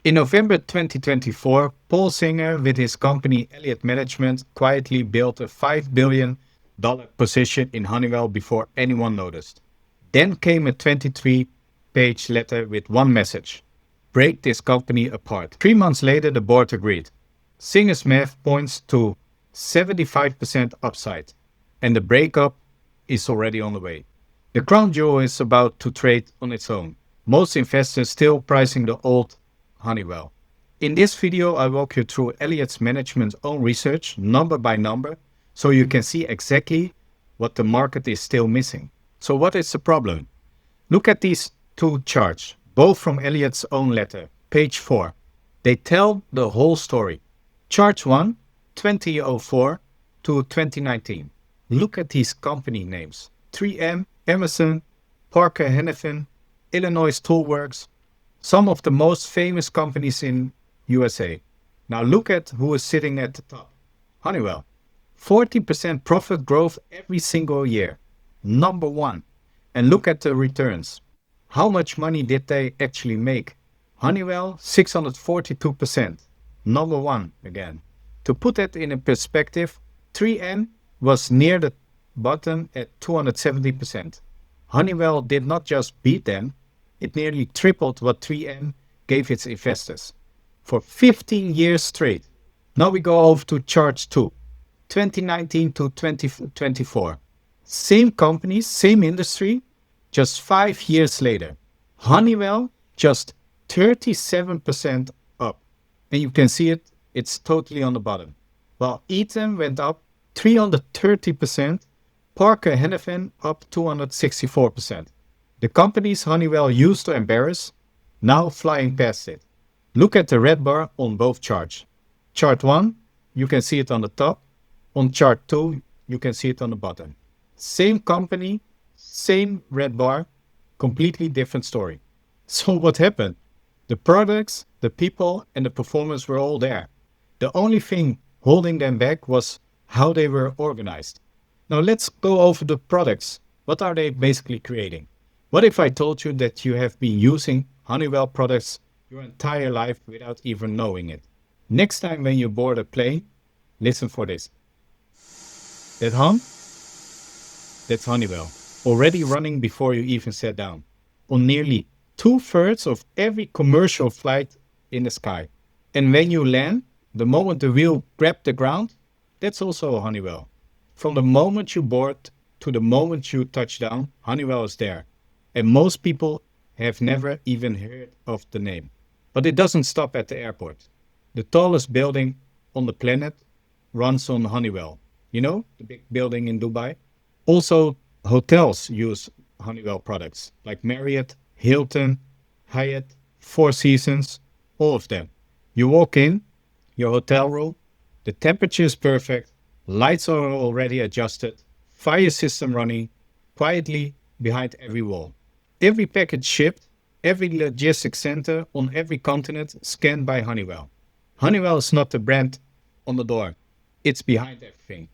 In November 2024, Paul Singer with his company Elliott Management quietly built a $5 billion position in Honeywell before anyone noticed. Then came a 23-page letter with one message: break this company apart. 3 months later, the board agreed. Singer's math points to 75% upside, and the breakup is already on the way. The crown jewel is about to trade on its own. Most investors still pricing the old Honeywell. In this video, I walk you through Elliott's management's own research, number by number, so you can see exactly what the market is still missing. So what is the problem? Look at these two charts, both from Elliott's own letter, page 4. They tell the whole story. Chart 1, 2004 to 2019. Look at these company names: 3M, Emerson, Parker Hannifin, Illinois Toolworks, some of the most famous companies in USA. Now look at who is sitting at the top. Honeywell. 40% profit growth every single year. Number one. And look at the returns. How much money did they actually make? Honeywell, 642%. Number one again. To put that in a perspective, 3M was near the bottom at 270%. Honeywell did not just beat them, it nearly tripled what 3M gave its investors for 15 years straight. Now we go over to chart 2, 2019 to 2024. Same companies, same industry, just 5 years later. Honeywell just 37% up. And you can see it, it's totally on the bottom. While Eaton went up 330%, Parker Hannifin up 264%. The companies Honeywell used to embarrass, now flying past it. Look at the red bar on both charts. Chart 1, you can see it on the top. On chart 2, you can see it on the bottom. Same company, same red bar, completely different story. So what happened? The products, the people, and the performance were all there. The only thing holding them back was how they were organized. Now let's go over the products. What are they basically creating? What if I told you that you have been using Honeywell products your entire life without even knowing it? Next time when you board a plane, listen for this. That hum? That's Honeywell, already running before you even sat down, on nearly 2/3 of every commercial flight in the sky. And when you land, the moment the wheel grabbed the ground, that's also Honeywell. From the moment you board to the moment you touch down, Honeywell is there. And most people have never even heard of the name. But it doesn't stop at the airport. The tallest building on the planet runs on Honeywell. You know, the big building in Dubai? Also, hotels use Honeywell products like Marriott, Hilton, Hyatt, Four Seasons, all of them. You walk in your hotel room, the temperature is perfect, lights are already adjusted, fire system running quietly behind every wall. Every package shipped, every logistics center on every continent scanned by Honeywell. Honeywell is not the brand on the door. It's behind everything.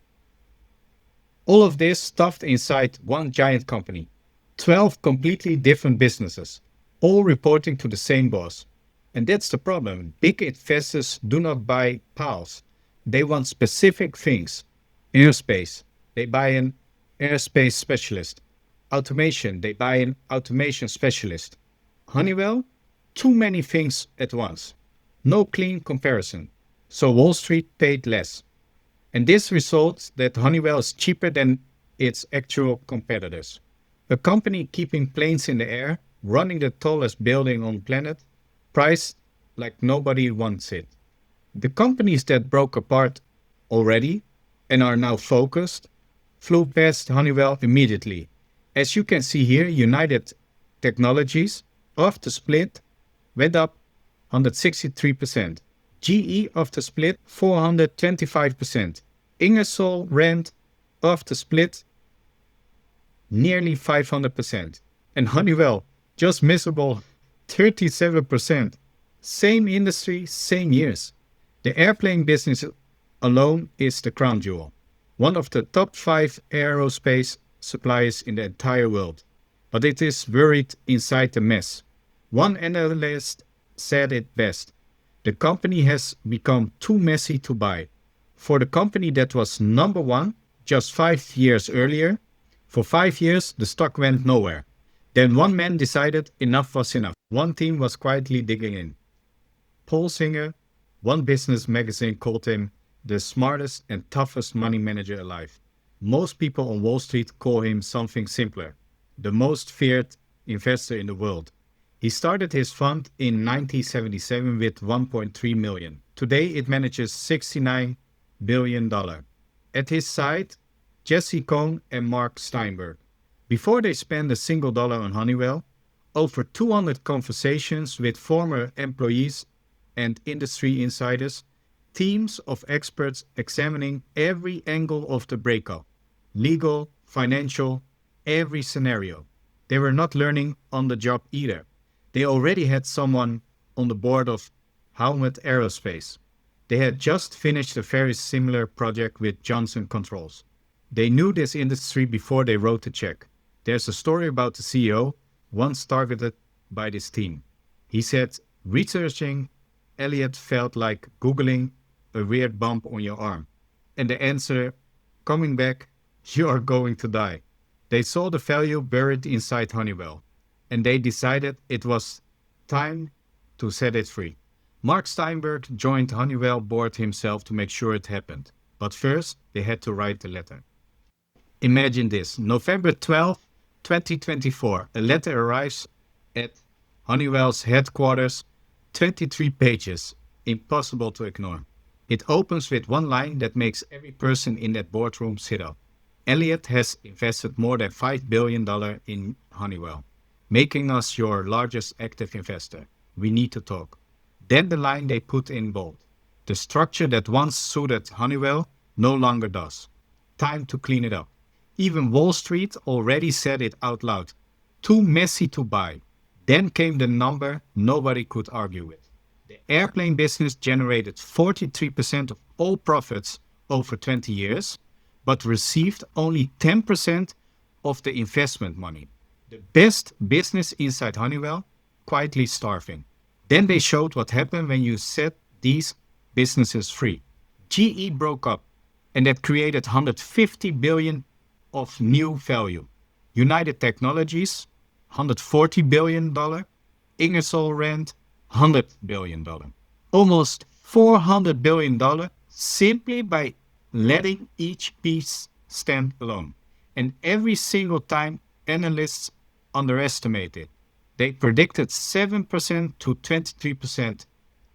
All of this stuffed inside one giant company. 12 completely different businesses, all reporting to the same boss. And that's the problem. Big investors do not buy piles. They want specific things. Aerospace, they buy an aerospace specialist. Automation, they buy an automation specialist. Honeywell, too many things at once. No clean comparison. So Wall Street paid less. And this results that Honeywell is cheaper than its actual competitors. A company keeping planes in the air, running the tallest building on the planet, priced like nobody wants it. The companies that broke apart already and are now focused flew past Honeywell immediately. As you can see here, United Technologies, off the split, went up 163%. GE off the split, 425%. Ingersoll Rand off the split, nearly 500%. And Honeywell, just miserable 37%. Same industry, same years. The airplane business alone is the crown jewel. One of the top 5 aerospace suppliers in the entire world. But it is buried inside the mess. One analyst said it best. The company has become too messy to buy. For the company that was number one just 5 years earlier, for 5 years the stock went nowhere. Then one man decided enough was enough. One team was quietly digging in. Paul Singer, one business magazine called him the smartest and toughest money manager alive. Most people on Wall Street call him something simpler, the most feared investor in the world. He started his fund in 1977 with 1.3 million. Today it manages $69 billion. At his side, Jesse Cohn and Mark Steinberg. Before they spend a single dollar on Honeywell, over 200 conversations with former employees and industry insiders, teams of experts examining every angle of the breakup, legal, financial, every scenario. They were not learning on the job either. They already had someone on the board of Honeywell Aerospace. They had just finished a very similar project with Johnson Controls. They knew this industry before they wrote the check. There's a story about the CEO once targeted by this team. He said, researching Elliott felt like Googling a weird bump on your arm. And the answer, coming back, you are going to die. They saw the value buried inside Honeywell, and they decided it was time to set it free. Mark Steinberg joined Honeywell board himself to make sure it happened. But first, they had to write the letter. Imagine this, November 12, 2024, a letter arrives at Honeywell's headquarters, 23 pages, impossible to ignore. It opens with one line that makes every person in that boardroom sit up. Elliott has invested more than $5 billion in Honeywell, making us your largest active investor. We need to talk. Then the line they put in bold. The structure that once suited Honeywell no longer does. Time to clean it up. Even Wall Street already said it out loud. Too messy to buy. Then came the number nobody could argue with. The airplane business generated 43% of all profits over 20 years, but received only 10% of the investment money. The best business inside Honeywell, quietly starving. Then they showed what happened when you set these businesses free. GE broke up, and that created 150 billion of new value. United Technologies, $140 billion. Ingersoll Rand, $100 billion. Almost $400 billion simply by letting each piece stand alone. And every single time analysts underestimate it. They predicted 7% to 23%.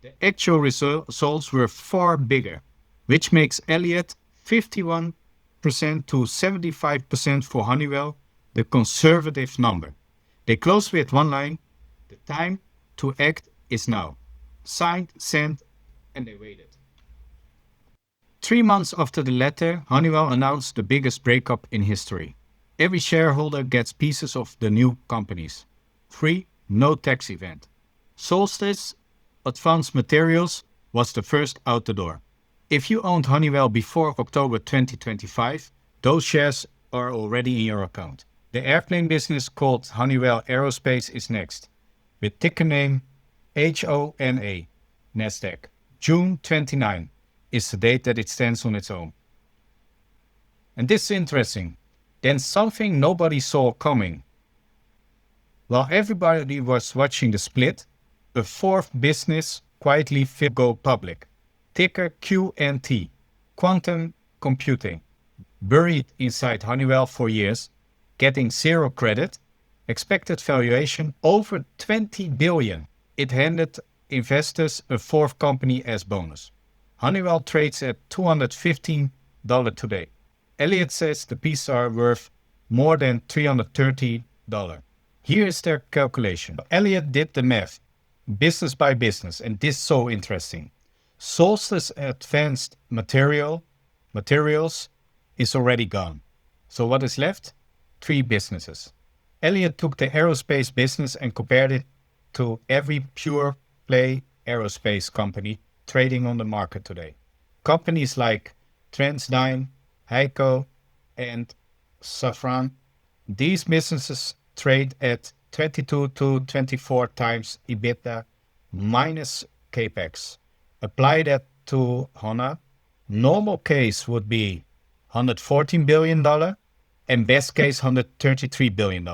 The actual results were far bigger, which makes Elliott 51% to 75% for Honeywell, the conservative number. They closed with one line, the time to act is now. Signed, sent, and they waited. 3 months after the letter, Honeywell announced the biggest breakup in history. Every shareholder gets pieces of the new companies. Free, no tax event. Solstice Advanced Materials was the first out the door. If you owned Honeywell before October 2025, those shares are already in your account. The airplane business called Honeywell Aerospace is next, with ticker name HONA, Nasdaq. June 29 is the date that it stands on its own. And this is interesting. Then something nobody saw coming. While everybody was watching the split, a fourth business quietly will go public. Ticker QNT, Quantum Computing. Buried inside Honeywell for years, getting zero credit, expected valuation over 20 billion. It handed investors a fourth company as bonus. Honeywell trades at $215 today. Elliott says the pieces are worth more than $330. Here is their calculation. Elliott did the math, business by business, and this is so interesting. Solstice Advanced Materials is already gone. So what is left? 3 businesses. Elliott took the aerospace business and compared it to every pure play aerospace company trading on the market today. Companies like TransDigm, HEICO, and Safran. These businesses trade at 22 to 24 times EBITDA minus capex. Apply that to HONA. Normal case would be $114 billion and best case $133 billion.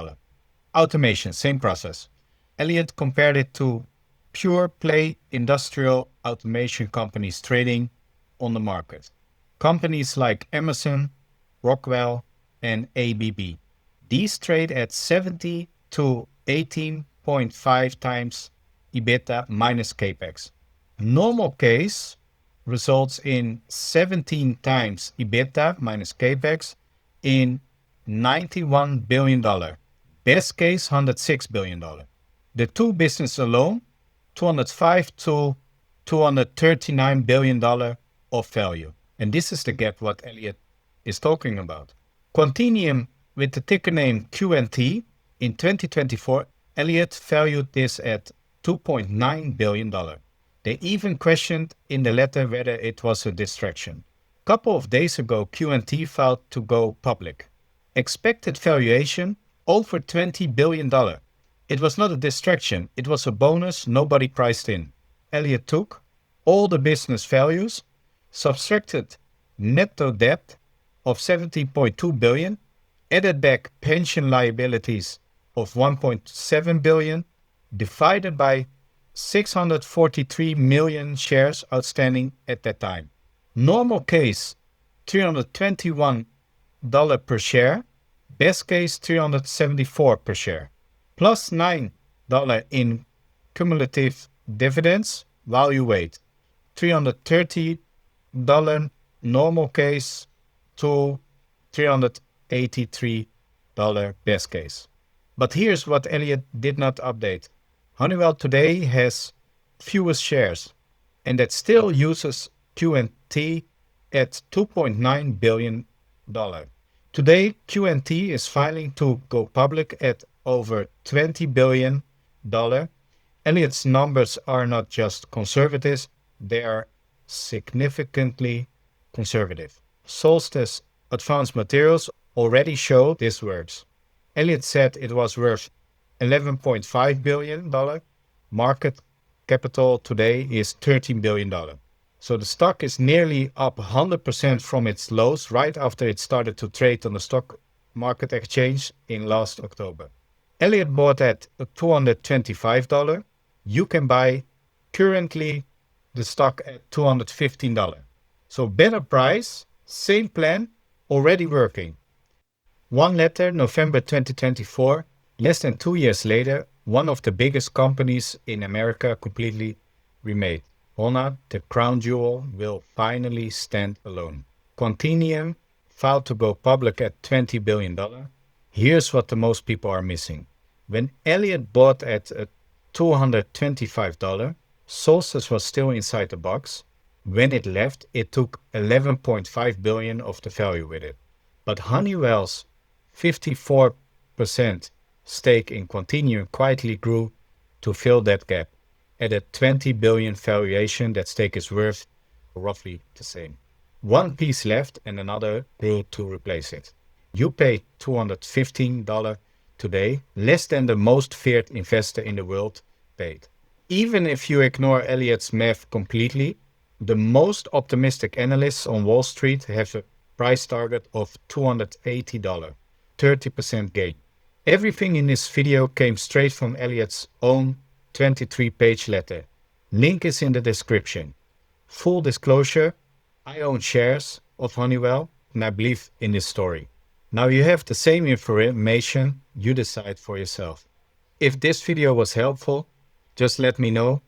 Automation, same process. Elliott compared it to pure play industrial automation companies trading on the market. Companies like Emerson, Rockwell, and ABB. These trade at 70 to 18.5 times EBITDA minus capex. Normal case results in 17 times EBITDA minus capex in $91 billion. Best case, $106 billion. The two businesses alone, $205 to $239 billion of value. And this is the gap what Elliott is talking about. Quantinuum, with the ticker name QNT, in 2024, Elliott valued this at $2.9 billion. They even questioned in the letter whether it was a distraction. A couple of days ago, QNT filed to go public. Expected valuation, over $20 billion. It was not a distraction, it was a bonus nobody priced in. Elliott took all the business values, subtracted netto debt of $17.2 billion, added back pension liabilities of $1.7 billion, divided by 643 million shares outstanding at that time. Normal case, $321 per share. Best case, $374 per share. Plus $9 in cumulative dividends while you wait. $330 normal case to $383 best case. But here's what Elliott did not update. Honeywell today has fewest shares, and that still uses QNT at $2.9 billion. Today, QNT is filing to go public at over $20 billion. Elliott's numbers are not just conservative, they are significantly conservative. Solstice Advanced Materials already showed this works. Elliott said it was worth $11.5 billion. Market capital today is $13 billion. So the stock is nearly up 100% from its lows right after it started to trade on the stock market exchange in last October. Elliott bought at $225. You can buy currently the stock at $215. So better price, same plan, already working. One letter, November 2024, less than 2 years later, one of the biggest companies in America completely remade. HONA, the crown jewel, will finally stand alone. Quantinuum filed to go public at $20 billion. Here's what the most people are missing. When Elliott bought at $225, Solstice was still inside the box. When it left, it took $11.5 billion of the value with it. But Honeywell's 54% stake in Quantinuum quietly grew to fill that gap. At a $20 billion valuation, that stake is worth roughly the same. One piece left and another grew to replace it. You pay $215 today, less than the most feared investor in the world paid. Even if you ignore Elliott's math completely, the most optimistic analysts on Wall Street have a price target of $280, 30% gain. Everything in this video came straight from Elliott's own 23-page letter. Link is in the description. Full disclosure, I own shares of Honeywell and I believe in this story. Now you have the same information, you decide for yourself. If this video was helpful, just let me know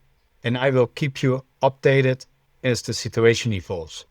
and I will keep you updated as the situation evolves.